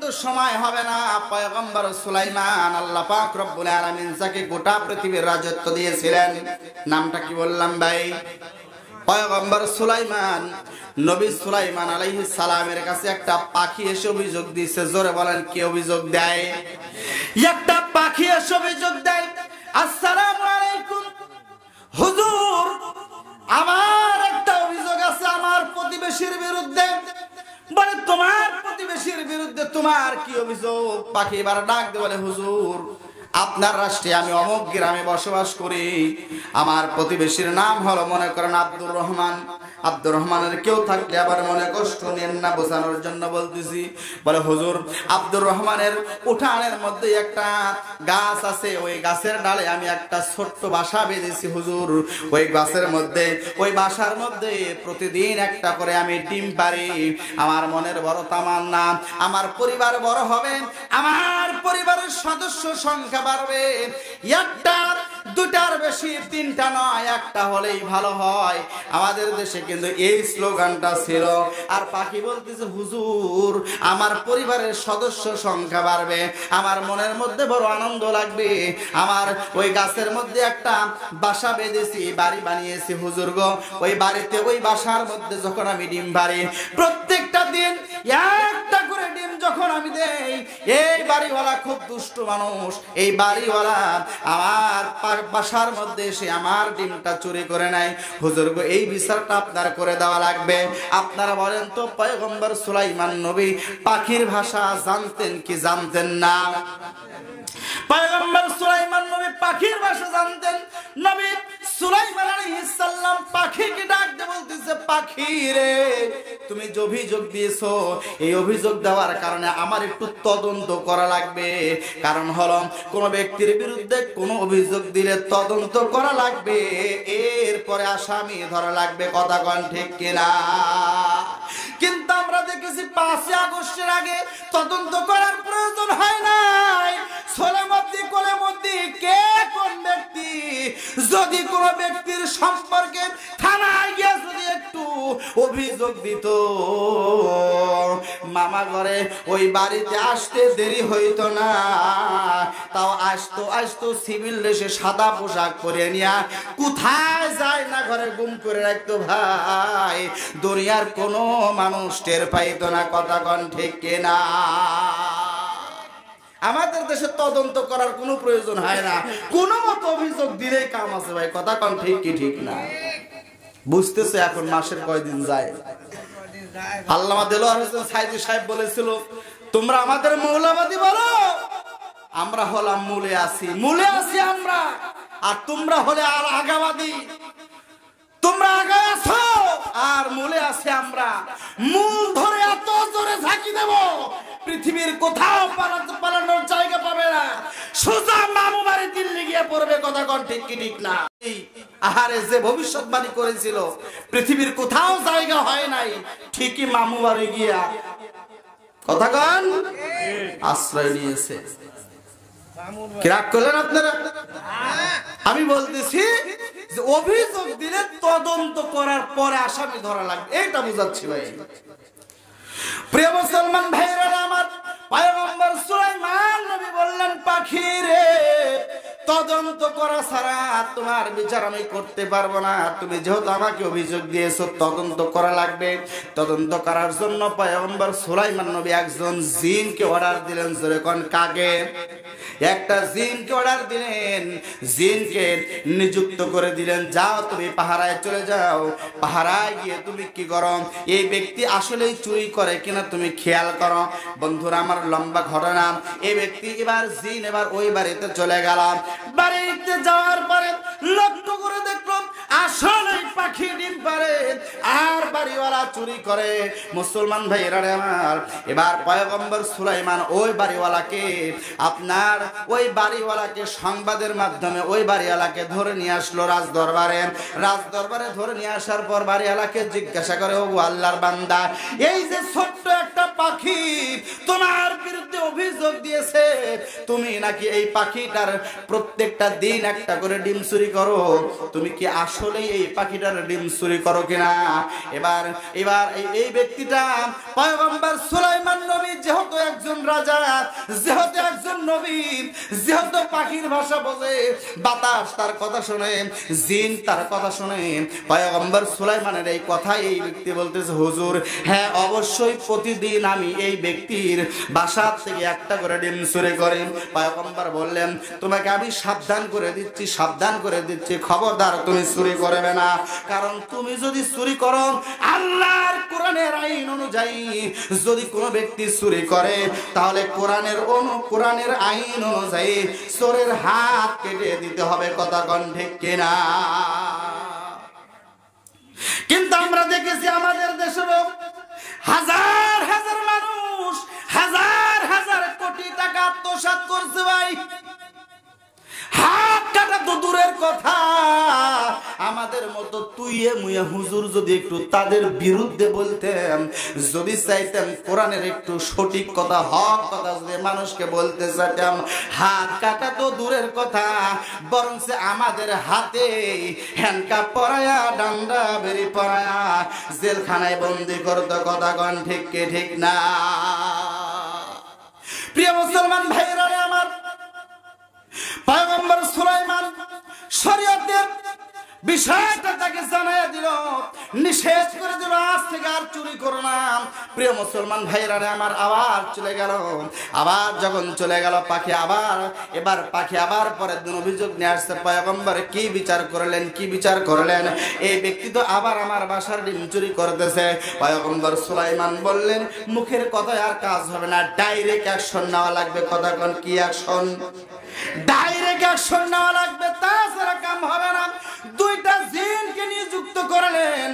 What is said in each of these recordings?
কিন্তু সময় হবে না। পয়গম্বর সুলাইমান আল্লাহ পাক রব্বুল আলামিন যাকে গোটা পৃথিবীর রাজত্ব দিয়েছিলেন, নামটা কি বললাম ভাই? পয়গম্বর সুলাইমান, নবী সুলাইমান আলাইহিস সালামের কাছে একটা পাখি এসে অভিযোগ দিয়েছে। জোরে বলেন, কি অভিযোগ দেয়? একটা পাখি এসে অভিযোগ দেয়, আসসালামু আলাইকুম হুজুর, আমার একটা অভিযোগ আছে আমার প্রতিবেশীর বিরুদ্ধে। বলে, তোমার প্রতিবেশীর বিরুদ্ধে তোমার কি অভিযোগ? পাখি এবার ডাক দিয়ে বলে, হুজুর, আপনার রাষ্ট্রে আমি অমুক গ্রামে বসবাস করি, আমার প্রতিবেশীর নাম হলো মনে করেন আব্দুর রহমান। আব্দুর রহমানের কেউ থাকলে আবার মনে কষ্ট নেন না, বোঝানোর জন্য বলতেছি। বলে, হুজুর, আব্দুর রহমানের উঠানের মধ্যে একটা গাছ আছে, ওই গাছের ডালে আমি একটা ছোট্ট বাসা বেঁধেছি হুজুর। ওই গাছের মধ্যে, ওই বাসার মধ্যে প্রতিদিন একটা করে আমি ডিম পারি। আমার মনের বড় তামান্না, আমার পরিবার বড় হবে, আমার পরিবারের সদস্য সংখ্যা বাড়বে। একটা দুটার বেশি, তিনটা নয়, একটা হলেই ভালো হয়। আমাদের দেশে কিন্তু এই স্লোগানটা ছিল। আর পাখি বলতেছে, হুজুর, আমার পরিবারের সদস্য সংখ্যা বাড়বে, আমার মনের মধ্যে বড় আনন্দ লাগবে। আমার ওই গাছের মধ্যে একটা বাসা বেঁধেছি, বাড়ি বানিয়েছি হুজুর গো। ওই বাড়িতে, ওই বাসার মধ্যে যখন আমি ডিম পারি, প্রত্যেকটা দিন একটা করে ডিম যখন আমি দেই, এই বাড়িওয়ালা খুব দুষ্ট মানুষ, এই বাড়িওয়ালা আমার বাসার মধ্যে এসে আমার ডিমটা চুরি করে নেয়। হুজুর গো, এই বিচারটা আপনার করে দেওয়া লাগবে। আপনারা বলেন তো, পয়গম্বর সুলাইমান নবী পাখির ভাষা জানতেন কি জানতেন না? পয়গম্বর সুলাইমান নবী পাখির ভাষা জানতেন। নবী সুলাইমান আলাইহিস সালাম পাখিকে ডাক দিয়ে বলতেছে, পাখি রে, তুমি যে অভিযোগ দিয়েছো, এই অভিযোগ দেওয়ার কারণে আমার একটু তদন্ত করা লাগবে। কারণ হলো, কোন ব্যক্তির বিরুদ্ধে কোনো অভিযোগ দিলে তদন্ত করা লাগবে, এরপরে আসামি ধরা লাগবে। কথা কোন ঠিক কিনা? কিন্তু আমরা দেখেছি 5ই আগস্টের আগে তদন্ত করার প্রয়োজন হয় নাই। কোলে মধ্যে কে কোন ব্যক্তি যদি কোন ব্যক্তির সম্পর্কে থানায় গিয়ে যদি একটু অভিযোগ দিত, মামা ঘরে ওই বাড়িতে আসতে দেরি হইতো না। তাও আসতো সিভিল ড্রেসে, সাদা পোশাক পরে নিয়া, কোথায় যায় না ঘরে গুম করে রাখতো। ভাই, দুনিয়ার কোনো মানুষ টের পাইতো না। কথা কোন ঠিক কিনা? আমাদের দেশে তদন্ত করার কোনো প্রয়োজন হয় না, কোনো মতো অভিযোগ দিলেই কাম আছে ভাই। কথা কোন ঠিক কি ঠিক না? বুঝতেছে এখন মাসের কয়দিন যায়। আল্লামা দেলোয়ার হোসেন সাইদি সাহেব বলেছিল, তোমরা আমাদের মৌলবাদী বলো, আমরা হলাম মূলে আছি আমরা, আর তোমরা হলে আর আগাবাদী। তোমরা আগায় আছো আর মূলে আছি আমরা। মূল ধরে এত জোরে ঝাঁকি দেব, পৃথিবীর কোথাও পালানোর জায়গা পাবে না। সোজা মামু বাড়ি দিল্লি গিয়ে পড়বে। কথা কোন ঠিক কি ঠিক না? আহারে, যে ভবিষ্যৎবাণী করেছিল পৃথিবীর কোথাও জায়গা হয় নাই, ঠিকই মামু বাড়ি গিয়া কথা কোন আশ্রয় নিয়েছে। কি রাগ করলেন আপনারা? আমি বলতেছি যে অভিযোগ দিলে তদন্ত করার পরে আসামি ধরা লাগবে, এটা বুঝাচ্ছি ভাই। প্রিয় মুসলমান ভাইরা আমার, পয়গম্বর সুলাইমান নবী বললেন, পাখি রে, তদন্ত করা ছাড়া তোমার বিচার আমি করতে পারবো না। তুমি যেহেতু আমাকে অভিযোগ দিয়েছো, তদন্ত করা লাগবে। তদন্ত করার জন্য পয়গম্বর সুলাইমান নবী একজন জিনকে অর্ডার দিলেন। জোরে কোন কাকে? একটা জিনকে অর্ডার দিলেন, জিনকে নিযুক্ত করে দিলেন, যাও তুমি পাহারায় চলে যাও। পাহারায় গিয়ে তুমি কি করো, এই ব্যক্তি আসলেই চুরি করে কিনা তুমি খেয়াল করো। বন্ধুরা আমার, লম্বা ঘটনা। এই ব্যক্তি এবার জিন এবার ওই বাড়িতে চলে গেল। বাড়িতে যাওয়ার পরে লক্ষ্য করে দেখলাম আসলে পাখি ডিম পারে আর বাড়িওয়ালা চুরি করে। মুসলমান ভাইয়েরা আমার, এবার পয়গম্বর সুলাইমান ওই বাড়িওয়ালাকে ওই বাড়িওয়ালাকে সংবাদের মাধ্যমে ওই বাড়িওয়ালাকে ধরে নিয়ে আসলো রাজদরবারে ধরে নিয়ে আসার পর বাড়িওয়ালাকে জিজ্ঞাসা করে, ও আল্লাহর বান্দা, এই যে ছোট্ট একটা পাখি তোমার বিরুদ্ধে অভিযোগ দিয়েছে তুমি নাকি এই পাখিটার প্রত্যেকটা দিন একটা করে ডিম চুরি করো, তুমি কি আসলে এই পাখিটার ডিম চুরি করো কিনা? এবার এই ব্যক্তিটা পয়গম্বর সুলাইমান নবী যেহেতু একজন রাজা, যেহেতু একজন নবী, যেহেতু পাখির ভাষা বোঝে, বাতাস তার কথা শুনে, জিন তার কথা শুনে, পয়গম্বর সুলাইমানের এই কথা এই ব্যক্তি বলতেছে, হুজুর হ্যাঁ অবশ্যই প্রতিদিন আমি এই ব্যক্তির বাসা থেকে একটা করে ডিম চুরি করি। পয়গম্বর বললেন, তোমাকে আমি সাবধান করে দিচ্ছি, খবরদার তুমি চুরি করবে না। কারণ তুমি যদি চুরি করো, আল্লাহর কোরআনের আইন অনুযায়ী যদি কোনো ব্যক্তি চুরি করে, তাহলে কোরআনের আইন অনুযায়ী চোরের হাত কেটে দিতে হবে। কথা কোন ঠিক কিনা? কিন্তু আমরা দেখেছি আমাদের দেশেরও হাজার হাজার মানুষ হাজার হাজার কোটি টাকা আত্মসাৎ করছে ভাই। হাত কাটা তো দূরের কথা, আমাদের মতো তুইয়ে মুয়ে হুজুর যদি একটু তাদের বিরুদ্ধে বলতেন, যদি চাইতাম কোরআনের একটু সঠিক কথা, হক কথা যদি মানুষকে বলতে চাইতাম, হাত কাটা তো দূরের কথা, বরং আমাদের হাতে হ্যান্ডকাপ পরায়া, ডান্ডা বেরি পরায়া জেলখানায় বন্দি করতো। কথা কোন ঠিক কি ঠিক না? প্রিয় মুসলমান ভাইরা আমার, পয়গম্বর সুলাইমান শরীয়তের বিষয়টা তাকে জানাইয়া দিল, নিষেধ করে দিল, আজ থেকে আর চুরি করো না। প্রিয় মুসলমান ভাইরা আমার, আবার চলে গেল। আবার যখন চলে গেল পাখি, পাখি আবার পরের দিন অভিযোগ নিয়ে আসছে, পয়গম্বর কি বিচার করলেন? এই ব্যক্তি তো আবার আমার বাসার ডিম চুরি করতেছে। পয়গম্বর সুলাইমান বললেন, মুখের কথায় আর কাজ হবে না, ডাইরেক্ট অ্যাকশন নেওয়া লাগবে। কথা কোন কি অ্যাকশন? ডাইরেক্ট অ্যাকশন নেওয়া লাগবে, তাছাড়া কাম হবে না। দুইটা জিনকে নিযুক্ত করলেন,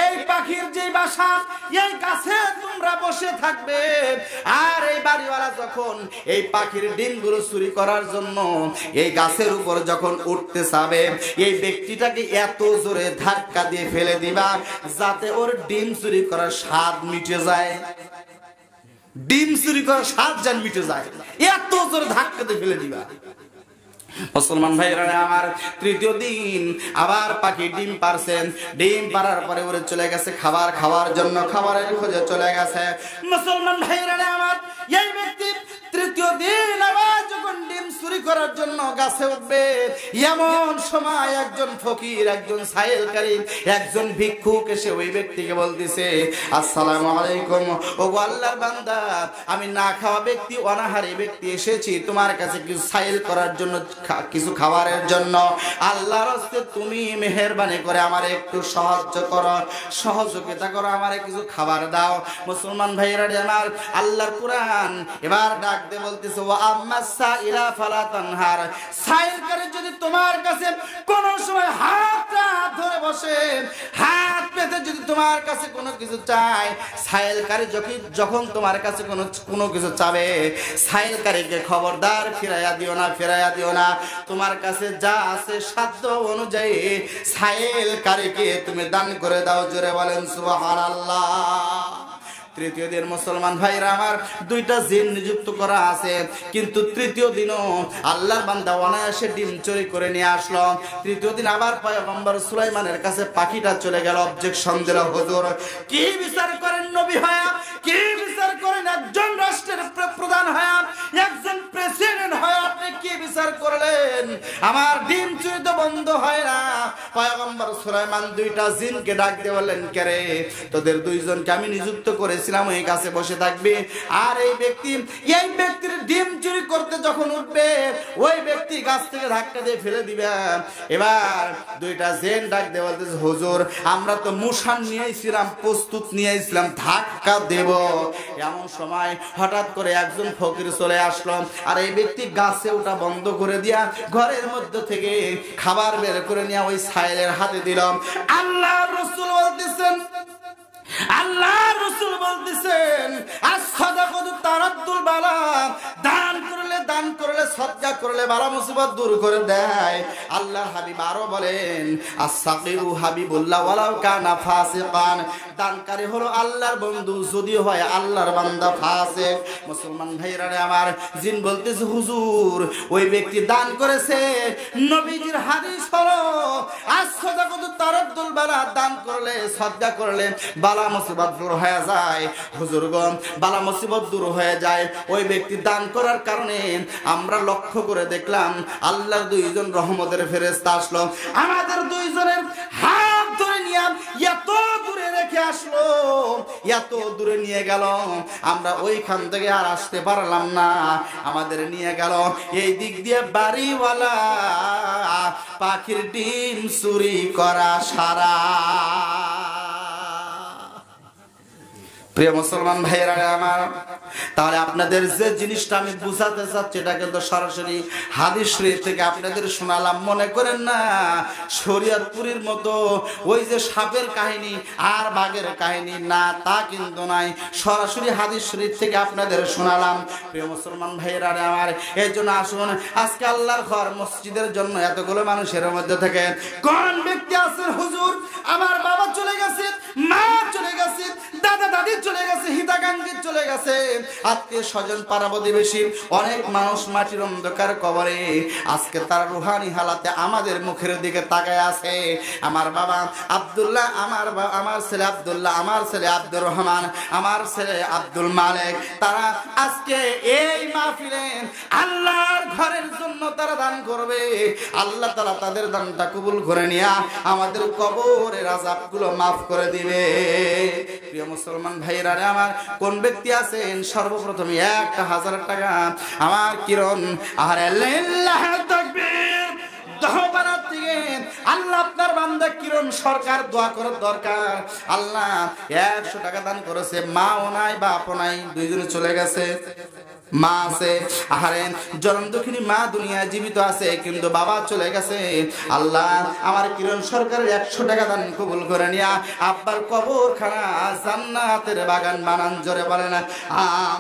এই পাখির যে বাসা, এই গাছে তোমরা বসে থাকবে, আর এই বাড়িওয়ালা যখন এই পাখির ডিমগুলো চুরি করার জন্য এই গাছের উপর যখন উঠতে যাবে, এই ব্যক্তিটাকে এত জোরে ধাক্কা দিয়ে ফেলে দিবা যাতে ওর ডিম চুরি করার স্বাদ মিটে যায়। ডিম চুরি করার স্বাদ যেন মিটে যায়, এত জোরে ধাক্কা দিয়ে ফেলে দিবা। মুসলমান ভাইরা আমার, তৃতীয় দিন আবার পাখি ডিম পারছেন। ডিম পারার পরে ওরে চলে গেছে খাবার খাওয়ার জন্য, খাবারের খোঁজে চলে গেছে। মুসলমান ভাইরা আমার, এই ব্যক্তি তৃতীয় দিন আবার যখন ডিম চুরি করার জন্য গাছে উঠবে, এমন সময় একজন ফকির, একজন সাইলকারী, একজন ভিক্ষুক এসে ওই ব্যক্তিকে বলতেছে, আসসালামু আলাইকুম, ও আল্লাহর বান্দা, আমি না খাওয়া ব্যক্তি, অনাহারী ব্যক্তি, এসেছি তোমার কাছে কিছু সাইল করার জন্য, কিছু খাবারের জন্য। আল্লাহর হস্তে তুমি মেহেরবানি করে আমার একটু সহযোগিতা করো, আমারে কিছু খাবার দাও। মুসলমান ভাইরা আমার, আল্লাহর কোরআন এবার ডাক দিয়ে বলতেছে, ওয়া আম্মাসা ইলা ফালা তানহার, সাইলকারী যদি তোমার কাছে কোন সময় হাত ধরে বসে, হাত পেতে যদি তোমার কাছে কোনো কিছু চায়, সাইলকারী যখন তোমার কাছে কোনো কিছু চাবে, সাইলকারীকে খবরদার ফিরাইয়া দিও না। তোমার কাছে যা আছে সাধ্য অনুযায়ী সাইলকারীকে তুমি দান করে দাও। জোরে বলেন সুবহানাল্লাহ। তৃতীয় দিন মুসলমান ভাইরা আমার, দুইটা জিন নিযুক্ত করা আছে, কিন্তু তৃতীয় দিনও আল্লাহর বান্দা অনায়াসে ডিম চুরি করে নিয়ে আসলো। তৃতীয় দিন আবার পয়গম্বর সুলাইমানের কাছে পাখিটা চলে গেল, অবজেকশন দিল, হুজুর কি বিচার করেন নবী হয়া, কি বিচার করেন একজন রাষ্ট্রের প্রধান হয়া, একজন প্রেসিডেন্ট হয়া, আপনি কি বিচার করলেন? আমার ডিম চুরি তো বন্ধ হয় না। পয়গম্বর সুলাইমান দুইটা জিনকে ডাক দিয়ে বললেন, কে রে, তোদের দুইজনকে আমি নিযুক্ত করেছিলাম এই গাছে বসে থাকবে, আর এই ব্যক্তির ডিম চুরি করতে যখন উঠবে, ওই ব্যক্তি গাছ থেকে ধাক্কা দিয়ে ফেলে দিবে। এবার দুইটা জিন ডাক দিয়ে বলতেছে, হুজুর আমরা তো মুশান নিয়েছিলাম, প্রস্তুত নিয়েছিলাম ধাক্কা দেব। এমন সময় হঠাৎ করে একজন ফকির চলে আসলো, আর এই ব্যক্তি গাছে ওটা বন্ধ করে দিয়া ঘরের মধ্যে থেকে খাবার বের করে নিয়ে ওই সাইলের হাতে দিলাম। আল্লাহর রাসূল বলতেছেন, আস-সাদাকাতু তারাদ্দুল বালা, দান করলে দান করলে সদকা করলে বালা মুসিবত দূর করে দেয়। আল্লাহর হাবিব আরো বলেন আস-সাকিউ হাবিবুল্লাহ ওয়ালাউ কানা ফাসিকান, দানকারী হলো আল্লাহর বন্ধু যদি হয় আল্লাহর বান্দা ফাসিক। মুসলমান ভাইরা আমার, জিন বলতেছে হুজুর ওই ব্যক্তি দান করেছে, নবীজির হাদিস হলো আস-সাদাকাতু তারাদ্দুল বালা, দান করলে সদকা করলে বালা মুসিবত দূর হয়ে যায়। হুজুরগণ বালা মুসিবত দূর হয়ে যায় ওই ব্যক্তি দান করার কারণে। আমরা লক্ষ্য করে দেখলাম আল্লাহর দুইজন রহমতের ফেরেশতা আসলো, আমাদের দুইজনের হাত ধরে নিয়ে এত দূরে রেখে আসলো, এত দূরে নিয়ে গেল, আমরা ওইখান থেকে আর আসতে পারলাম না। আমাদের নিয়ে গেল এই দিক দিয়ে বাড়িওয়ালা পাখির ডিম চুরি করা সারা। প্রিয় মুসলমান ভাইয়েরা আমার, তাহলে আপনাদের যে জিনিসটা আমি বুঝাতে চাচ্ছি এটা কিন্তু সরাসরি হাদিস শরীফ থেকে আপনাদের শোনালাম। মনে করেন না শরীয়তপুরীর মতো ওই যে সাপের কাহিনী আর বাঘের কাহিনী, না তা কিন্তু নাই, সরাসরি হাদিস শরীফ থেকে আপনাদের শোনালাম। প্রিয় মুসলমান ভাইয়েরা আমার, এই জন্য আসুন আজকে আল্লাহর ঘর মসজিদের জন্য এতগুলো মানুষের মধ্যে থেকে কোন ব্যক্তি আছেন হুজুর আমার বাবা চলে গেছে, মা চলে গেছে, দাদা দাদি চলে গেছে, হিতাকাঙ্ক্ষী চলে গেছে, আত্মীয় স্বজন পাড়া প্রতিবেশী অনেক মানুষ মাটির অন্ধকার কবরে, আজকে তার রুহানি হালাতে আমাদের মুখের দিকে তাকায় আছে। আমার বাবা আব্দুল্লাহ, আমার ছেলে আব্দুল্লাহ, আমার ছেলে আব্দুর রহমান, আমার ছেলে আব্দুল মালিক, তারা আজকে এই মাহফিলে আল্লাহর ঘরের জন্য তারা দান করবে। আল্লাহ তাআলা তাদের দানটা কবুল করে নিয়ে আমাদের কবরের আযাবগুলো মাফ করে দিবে। প্রিয় মুসলমান ভাইরা আমার, কোন ব্যক্তি আছেন সর্বপ্রথম 1000 টাকা আমার কিরণ আর আল্লাহ তাকবীর দহবারাত থেকে আল্লাহ আপনার বান্দা কিরণ সরকার দোয়া করার দরকার। আল্লাহ 100 টাকা দান করেছে, মাও নাই বাপও নাই, দুইজনে চলে গেছে। মা আছে, আহারে জনম দুঃখিনী মা দুনিয়া জীবিত আছে কিন্তু বাবা চলে গেছে। আল্লাহ আমার কিরণ সরকারের 100 টাকা দান কবুল করে নিয়া আব্বার কবরখানা জান্নাতের বাগান বানান, জোরে বলেন।